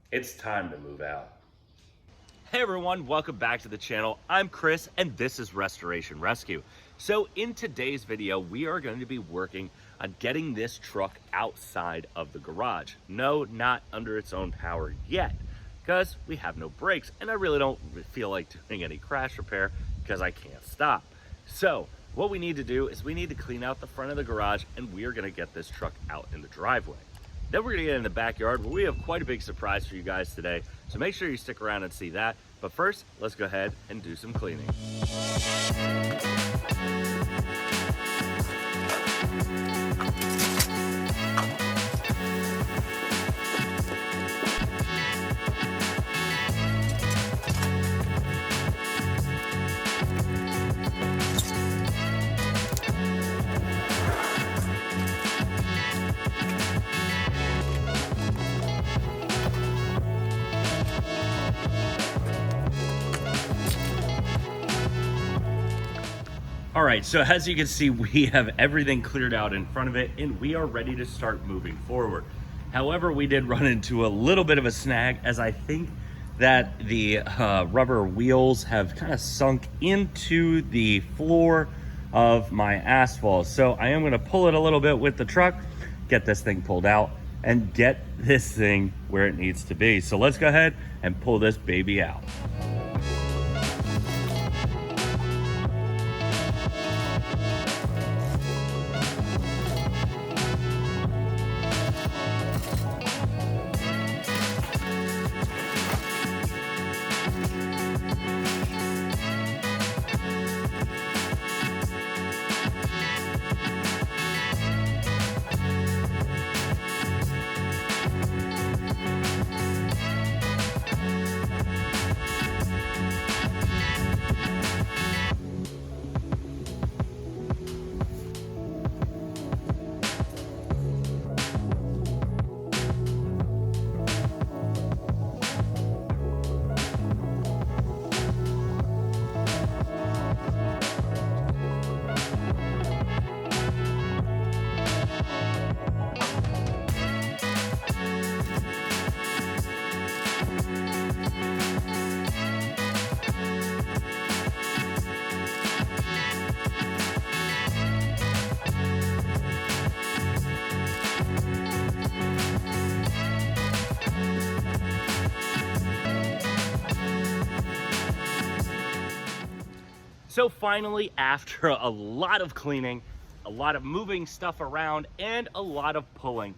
It's time to move out. Hey everyone, welcome back to the channel. I'm Chris and this is Restoration Rescue. So in today's video, we are going to be working on getting this truck outside of the garage. No, not under its own power yet, because we have no brakes and I really don't feel like doing any crash repair because I can't stop. So what we need to do is we need to clean out the front of the garage and we are going to get this truck out in the driveway. Then we're gonna get in the backyard where we have quite a big surprise for you guys today. So make sure you stick around and see that. But first, let's go ahead and do some cleaning. All right, so as you can see, we have everything cleared out in front of it and we are ready to start moving forward. However, we did run into a little bit of a snag, as I think that the rubber wheels have kind of sunk into the floor of my asphalt. So I am gonna pull it a little bit with the truck, get this thing pulled out and get this thing where it needs to be. So let's go ahead and pull this baby out. So finally, after a lot of cleaning, a lot of moving stuff around, and a lot of pulling,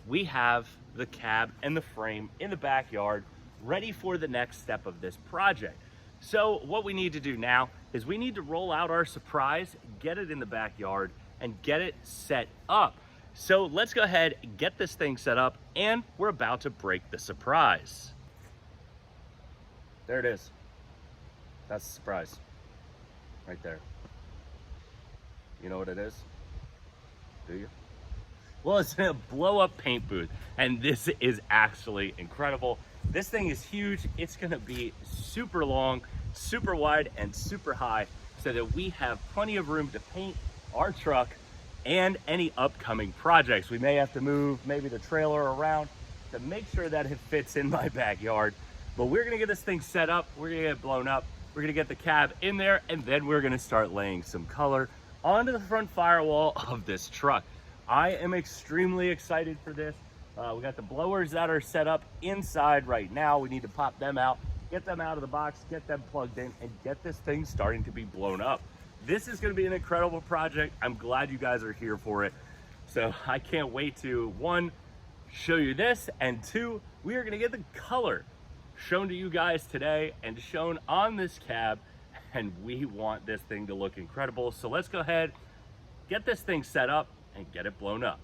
we have the cab and the frame in the backyard ready for the next step of this project. So what we need to do now is we need to roll out our surprise, get it in the backyard, and get it set up. So let's go ahead and get this thing set up, and we're about to break the surprise. There it is. That's the surprise. Right there. You know what it is? Do you? Well, it's a blow-up paint booth, and this is actually incredible. This thing is huge. It's gonna be super long, super wide, and super high, so that we have plenty of room to paint our truck and any upcoming projects. We may have to move maybe the trailer around to make sure that it fits in my backyard, but we're gonna get this thing set up, we're gonna get it blown up, we're gonna get the cab in there, and then we're gonna start laying some color onto the front firewall of this truck. I am extremely excited for this. We got the blowers that are set up inside right now. We need to pop them out, get them out of the box, get them plugged in, and get this thing starting to be blown up. This is gonna be an incredible project. I'm glad you guys are here for it. So I can't wait to, one, show you this, and two, we are gonna get the color shown to you guys today and shown on this cab, and we want this thing to look incredible. So let's go ahead, get this thing set up and get it blown up.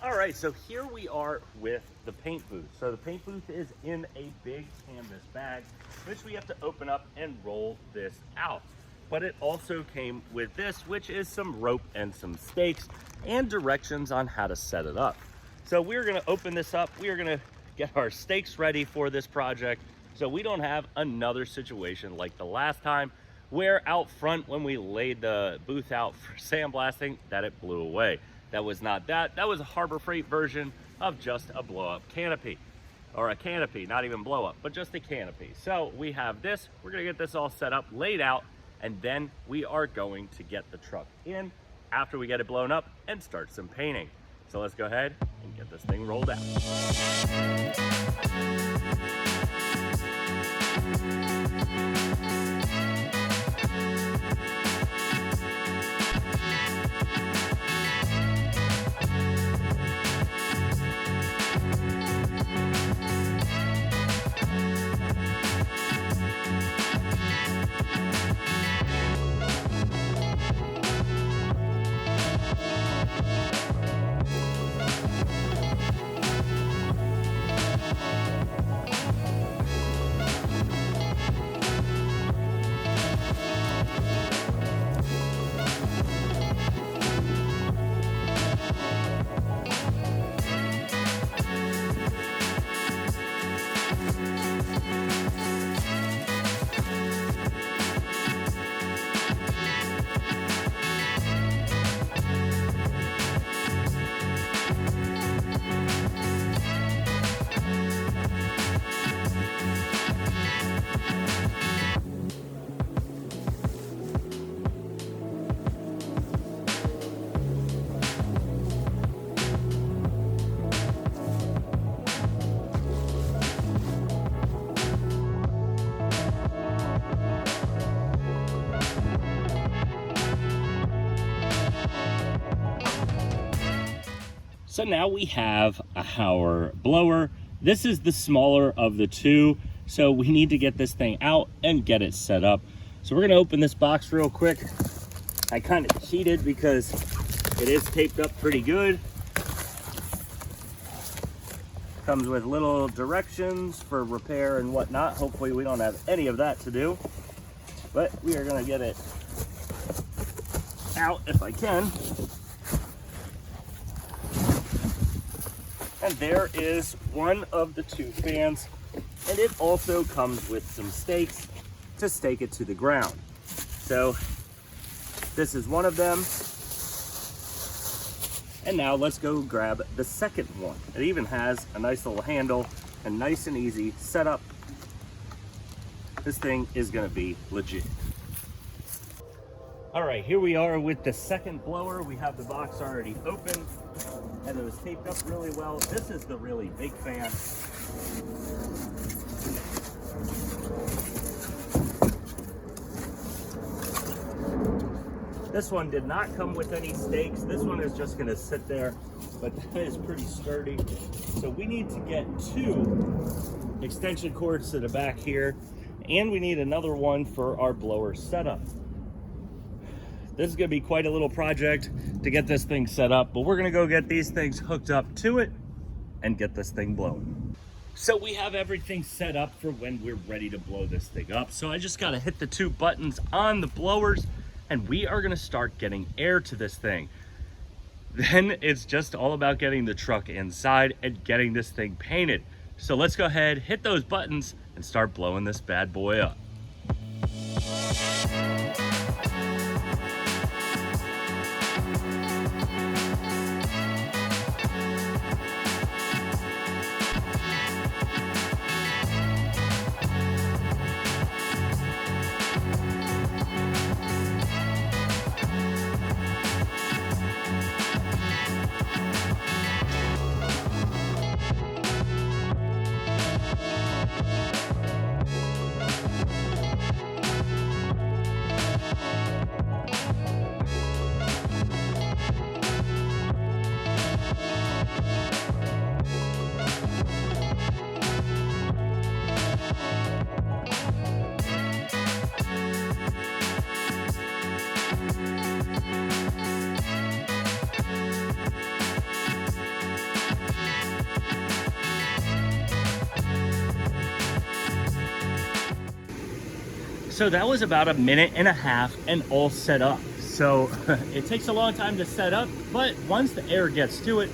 All right, so here we are with the paint booth. So the paint booth is in a big canvas bag, which we have to open up and roll this out. But it also came with this, which is some rope and some stakes and directions on how to set it up. So we're gonna open this up. We are gonna get our stakes ready for this project so we don't have another situation like the last time where out front when we laid the booth out for sandblasting that it blew away. That was not that. That was a Harbor Freight version of just a blow up canopy. or a canopy, not even blow up, but just a canopy. So we have this, we're gonna get this all set up, laid out, and then we are going to get the truck in after we get it blown up and start some painting. So let's go ahead and get this thing rolled out. So now we have our blower. This is the smaller of the two, so we need to get this thing out and get it set up. So we're gonna open this box real quick. I kind of cheated because it is taped up pretty good. Comes with little directions for repair and whatnot. Hopefully we don't have any of that to do, but we are gonna get it out if I can. And there is one of the two fans, and it also comes with some stakes to stake it to the ground. So this is one of them. And now let's go grab the second one. It even has a nice little handle and nice and easy setup. This thing is gonna be legit. All right, here we are with the second blower. We have the box already open and it was taped up really well. This is the really big fan. This one did not come with any stakes. This one is just gonna sit there, but that is pretty sturdy. So we need to get two extension cords to the back here, and we need another one for our blower setup. This is gonna be quite a little project to get this thing set up, but we're gonna go get these things hooked up to it and get this thing blown. So we have everything set up for when we're ready to blow this thing up. So I just gotta hit the two buttons on the blowers and we are gonna start getting air to this thing. Then it's just all about getting the truck inside and getting this thing painted. So let's go ahead, hit those buttons and start blowing this bad boy up. So that was about 1.5 minutes and all set up. So it takes a long time to set up, but once the air gets to it,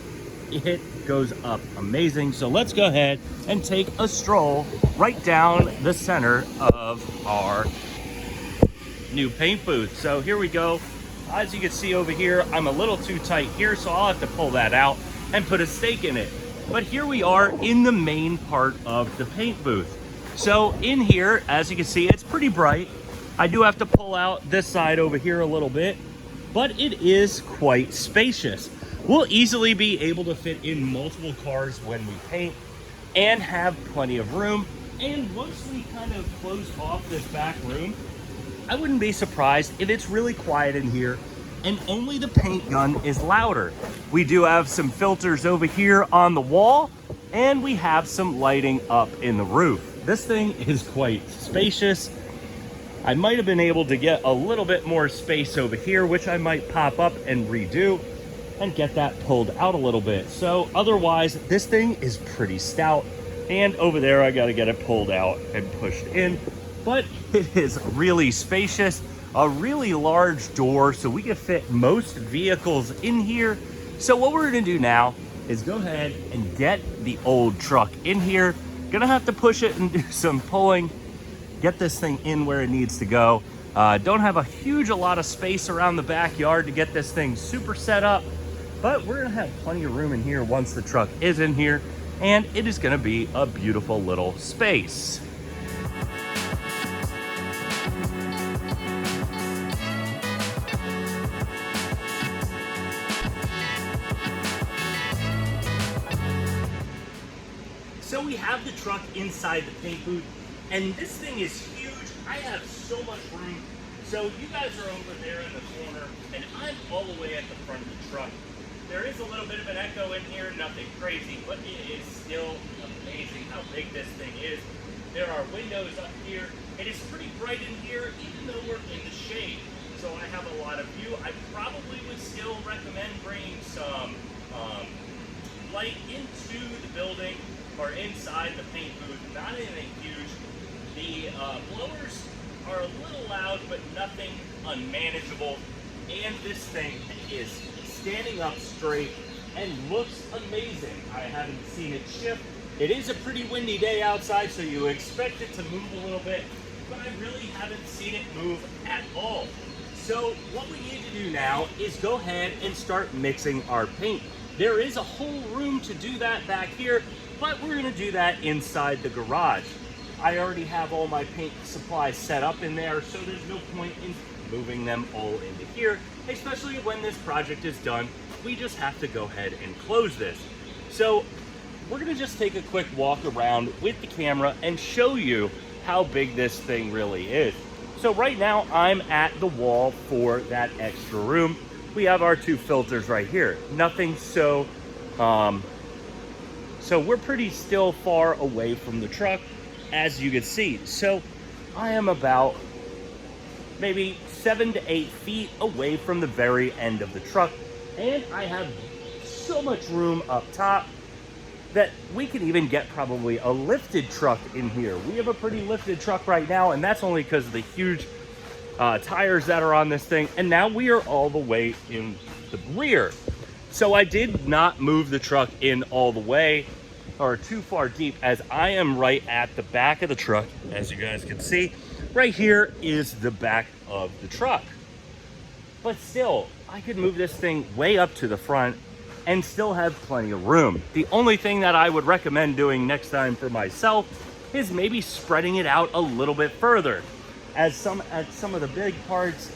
it goes up amazing. So let's go ahead and take a stroll right down the center of our new paint booth. So here we go. As you can see over here, I'm a little too tight here, so I'll have to pull that out and put a stake in it. But here we are in the main part of the paint booth. So in here, as you can see, it's pretty bright. I do have to pull out this side over here a little bit, but it is quite spacious. We'll easily be able to fit in multiple cars when we paint and have plenty of room. And once we kind of close off this back room, I wouldn't be surprised if it's really quiet in here and only the paint gun is louder. We do have some filters over here on the wall, and we have some lighting up in the roof. This thing is quite spacious. I might have been able to get a little bit more space over here, which I might pop up and redo and get that pulled out a little bit. So otherwise, this thing is pretty stout. And over there, I gotta get it pulled out and pushed in. But it is really spacious, a really large door, so we can fit most vehicles in here. So what we're gonna do now is go ahead and get the old truck in here. Gonna have to push it and do some pulling, get this thing in where it needs to go. Don't have a lot of space around the backyard to get this thing super set up, but we're gonna have plenty of room in here once the truck is in here, and it is gonna be a beautiful little space. So we have the truck inside the paint booth, and this thing is huge. I have so much room. So you guys are over there in the corner, and I'm all the way at the front of the truck. There is a little bit of an echo in here, nothing crazy, but it is still amazing how big this thing is. There are windows up here. It is pretty bright in here, even though we're in the shade. So I have a lot of view. I probably would still recommend bringing some light into the building or inside the paint booth, not anything huge. The blowers are a little loud, but nothing unmanageable. And this thing is standing up straight and looks amazing. I haven't seen it shift. It is a pretty windy day outside, so you expect it to move a little bit, but I really haven't seen it move at all. So what we need to do now is go ahead and start mixing our paint. There is a whole room to do that back here, but we're gonna do that inside the garage. I already have all my paint supplies set up in there, so there's no point in moving them all into here, especially when this project is done. We just have to go ahead and close this. So we're gonna just take a quick walk around with the camera and show you how big this thing really is. So right now I'm at the wall for that extra room. We have our two filters right here. Nothing so we're pretty still far away from the truck, as you can see. So I am about maybe 7 to 8 feet away from the very end of the truck. And I have so much room up top that we can even get probably a lifted truck in here. We have a pretty lifted truck right now, and that's only because of the huge tires that are on this thing. And now we are all the way in the rear. So I did not move the truck in all the way or too far deep, as I am right at the back of the truck. As you guys can see, right here is the back of the truck. But still, I could move this thing way up to the front and still have plenty of room. The only thing that I would recommend doing next time for myself is maybe spreading it out a little bit further. At some of the big parts,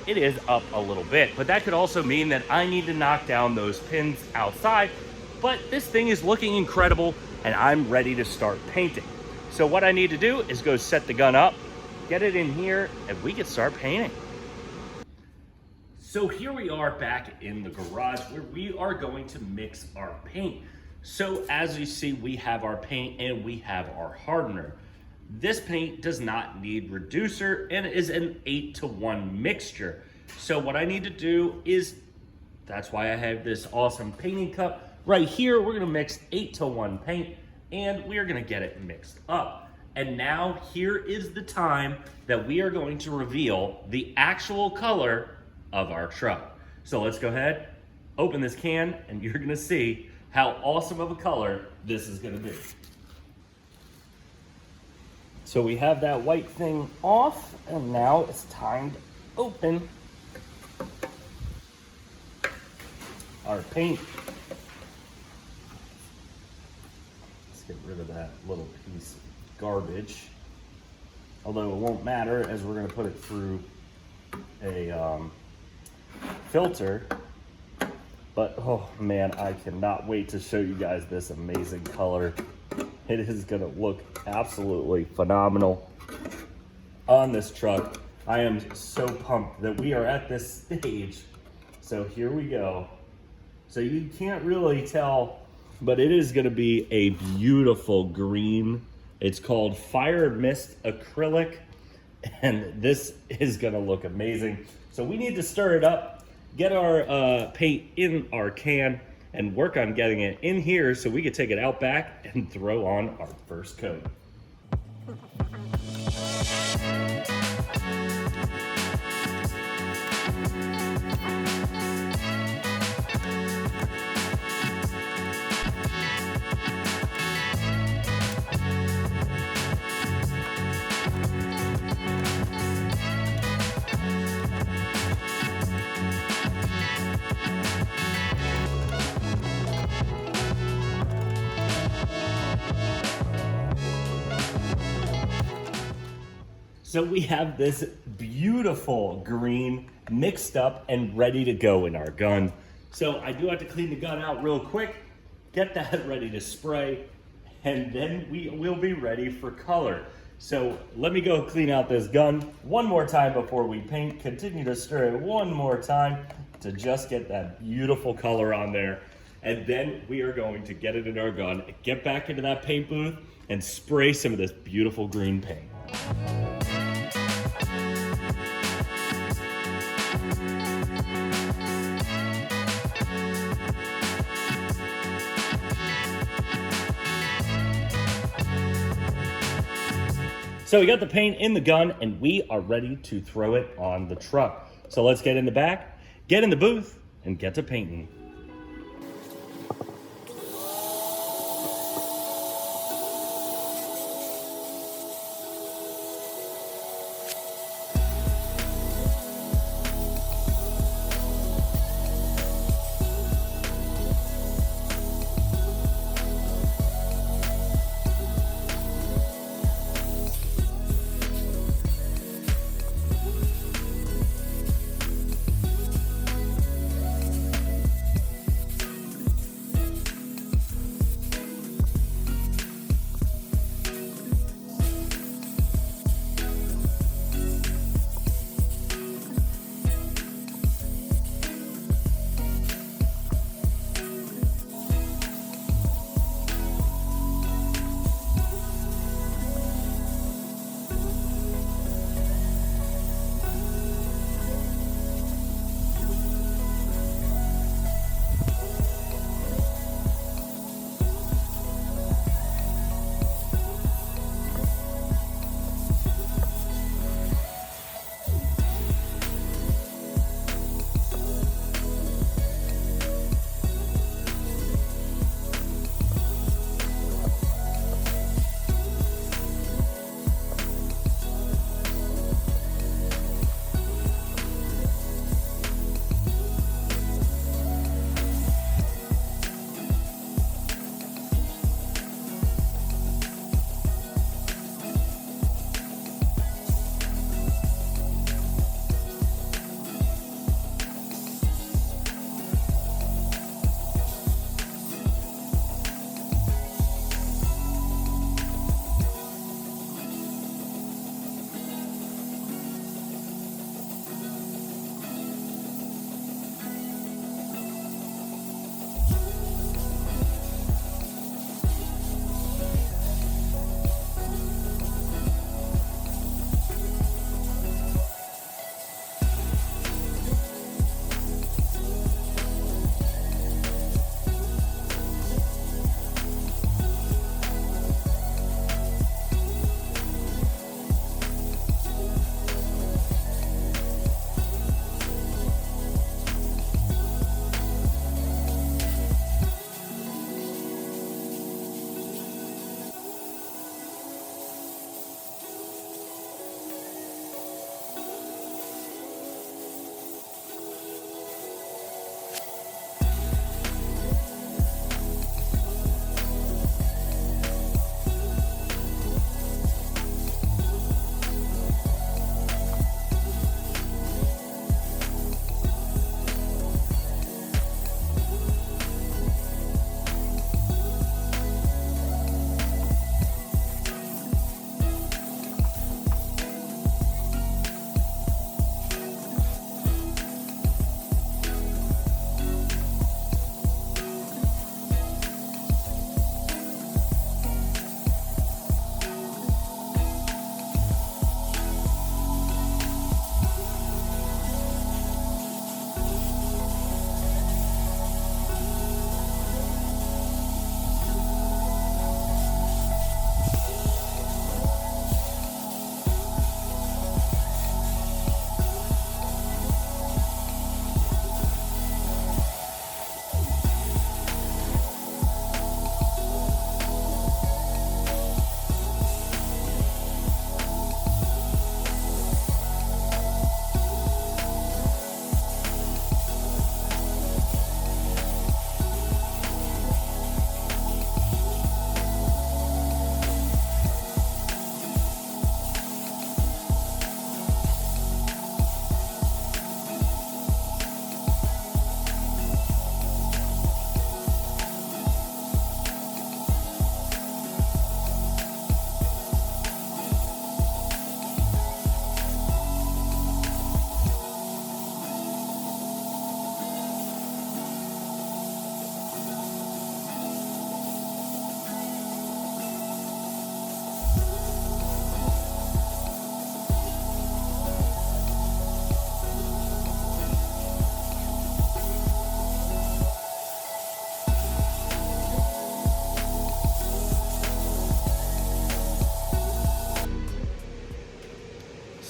it is up a little bit, but that could also mean that I need to knock down those pins outside. But this thing is looking incredible, and I'm ready to start painting. So what I need to do is go set the gun up, get it in here, and we can start painting. So here we are back in the garage where we are going to mix our paint. So as you see, we have our paint and we have our hardener. This paint does not need reducer and is an 8-to-1 mixture. So what I need to do is, that's why I have this awesome painting cup. Right here, we're gonna mix 8-to-1 paint, and we are gonna get it mixed up. And now here is the time that we are going to reveal the actual color of our truck. So let's go ahead, open this can, and you're gonna see how awesome of a color this is gonna be. So we have that white thing off, and now it's time to open our paint. get rid of that little piece of garbage. Although it won't matter, as we're going to put it through a filter. But oh man, I cannot wait to show you guys this amazing color. It is going to look absolutely phenomenal on this truck. I am so pumped that we are at this stage. So here we go. So you can't really tell, but it is going to be a beautiful green. It's called Fire Mist Acrylic, and this is going to look amazing. So we need to stir it up, get our paint in our can, and work on getting it in here so we can take it out back and throw on our first coat. So we have this beautiful green mixed up and ready to go in our gun. So I do have to clean the gun out real quick, get that ready to spray, and then we will be ready for color. So let me go clean out this gun one more time before we paint. Continue to stir it one more time to just get that beautiful color on there. And then we are going to get it in our gun, get back into that paint booth, and spray some of this beautiful green paint. So we got the paint in the gun and we are ready to throw it on the truck. So let's get in the back, get in the booth, and get to painting.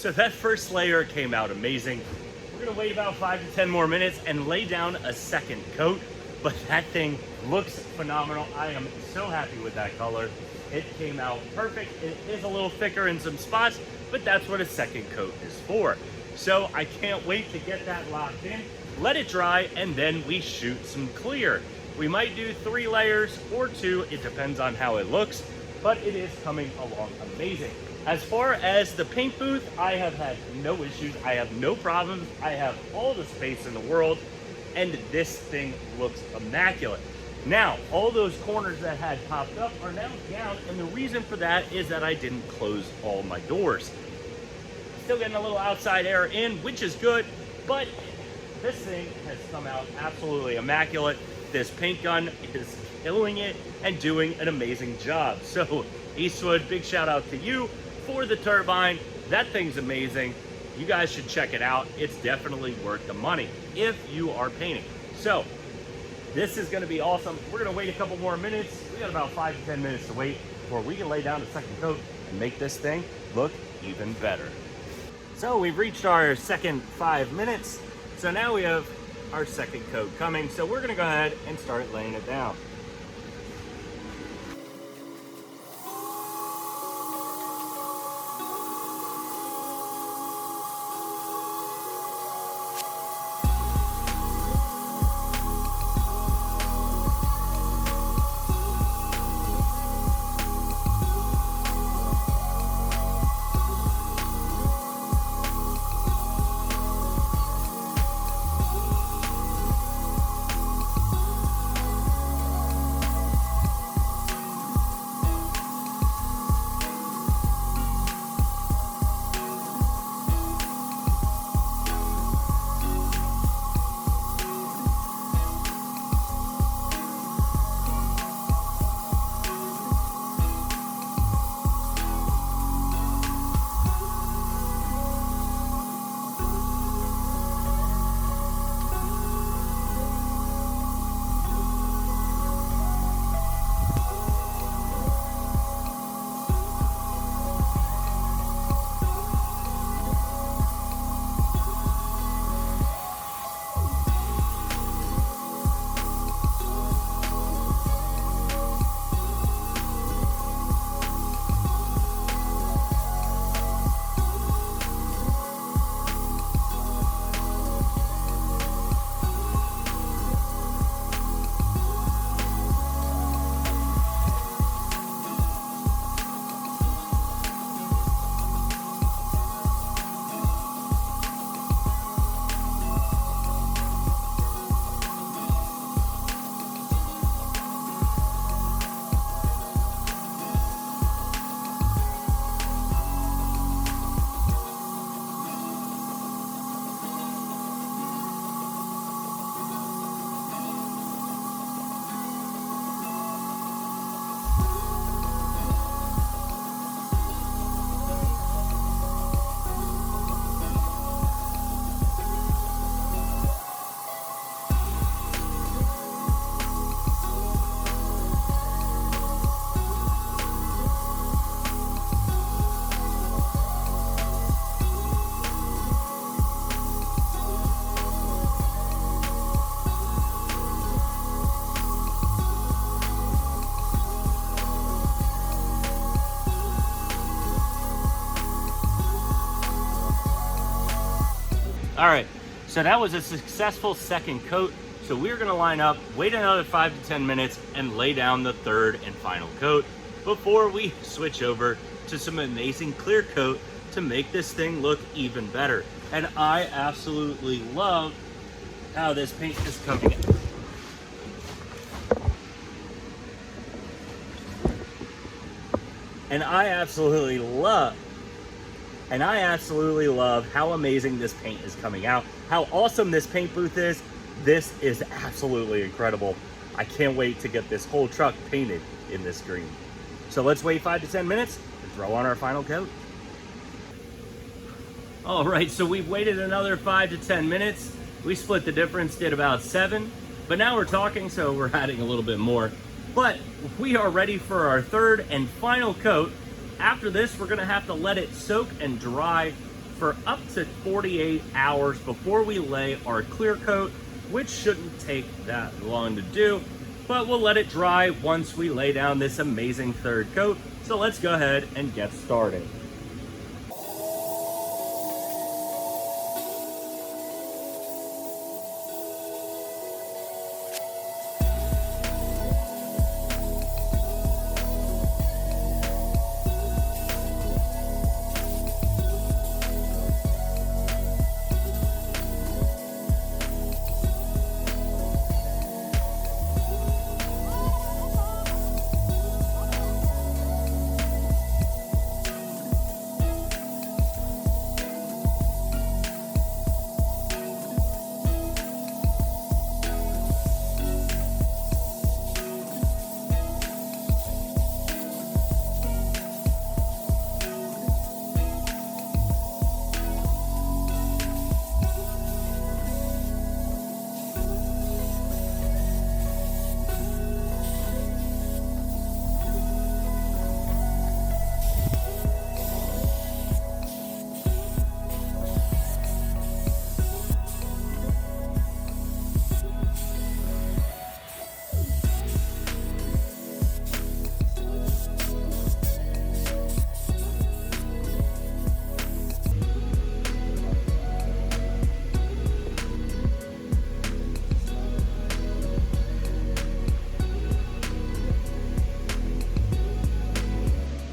So that first layer came out amazing. We're gonna wait about 5 to 10 more minutes and lay down a second coat, but that thing looks phenomenal. I am so happy with that color. It came out perfect. It is a little thicker in some spots, but that's what a second coat is for. So I can't wait to get that locked in, let it dry, and then we shoot some clear. We might do 3 layers or 2, it depends on how it looks, but it is coming along amazing. As far as the paint booth, I have had no issues. I have no problems. I have all the space in the world, and this thing looks immaculate. Now, all those corners that had popped up are now down, and the reason for that is that I didn't close all my doors. Still getting a little outside air in, which is good, but this thing has come out absolutely immaculate. This paint gun is killing it and doing an amazing job. So, Eastwood, big shout out to you for the turbine. That thing's amazing. You guys should check it out. It's definitely worth the money if you are painting. So this is gonna be awesome. We're gonna wait a couple more minutes. We got about 5 to 10 minutes to wait before we can lay down the second coat and make this thing look even better. So we've reached our second 5 minutes. So now we have our second coat coming. So we're gonna go ahead and start laying it down. All right, so that was a successful second coat. So we're gonna line up, wait another 5 to 10 minutes, and lay down the third and final coat before we switch over to some amazing clear coat to make this thing look even better. And I absolutely love how this paint is coming in. And I absolutely love how amazing this paint is coming out, how awesome this paint booth is. This is absolutely incredible. I can't wait to get this whole truck painted in this green. So let's wait 5 to 10 minutes and throw on our final coat. All right, so we've waited another 5 to 10 minutes. We split the difference, did about 7, but now we're talking, so we're adding a little bit more. But we are ready for our third and final coat. After this, we're gonna have to let it soak and dry for up to 48 hours before we lay our clear coat, which shouldn't take that long to do, but we'll let it dry once we lay down this amazing third coat. So let's go ahead and get started.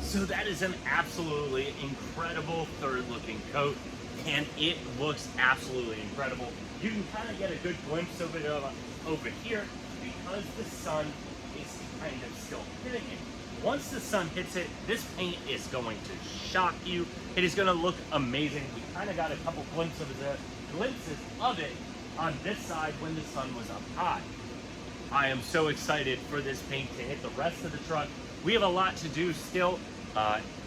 So that is an absolutely incredible third looking coat, and it looks absolutely incredible. You can kind of get a good glimpse of it over here because the sun is kind of still hitting it. Once the sun hits it, this paint is going to shock you. It is going to look amazing. We kind of got a couple glimpses of it on this side when the sun was up high. I am so excited for this paint to hit the rest of the truck. We have a lot to do still.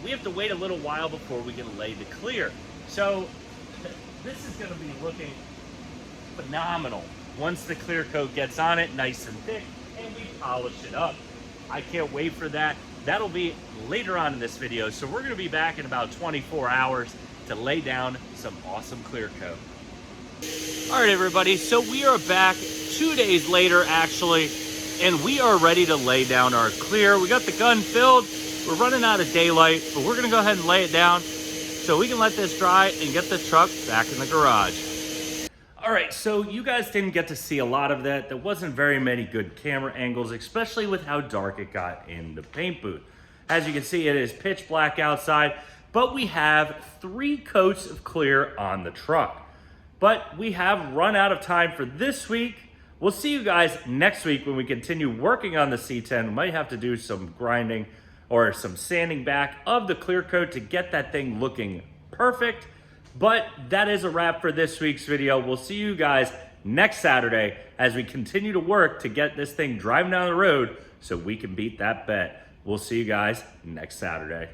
We have to wait a little while before we can lay the clear. So this is going to be looking phenomenal once the clear coat gets on it nice and thick and we polish it up. I can't wait for that. That'll be later on in this video. So we're going to be back in about 24 hours to lay down some awesome clear coat. All right, everybody. So we are back 2 days later, actually, and we are ready to lay down our clear. We got the gun filled. We're running out of daylight, but we're gonna go ahead and lay it down so we can let this dry and get the truck back in the garage. All right, so you guys didn't get to see a lot of that. There wasn't very many good camera angles, especially with how dark it got in the paint booth. As you can see, it is pitch black outside, but we have 3 coats of clear on the truck. But we have run out of time for this week. We'll see you guys next week when we continue working on the C10. We might have to do some grinding or some sanding back of the clear coat to get that thing looking perfect. But that is a wrap for this week's video. We'll see you guys next Saturday as we continue to work to get this thing driving down the road so we can beat that bet. We'll see you guys next Saturday.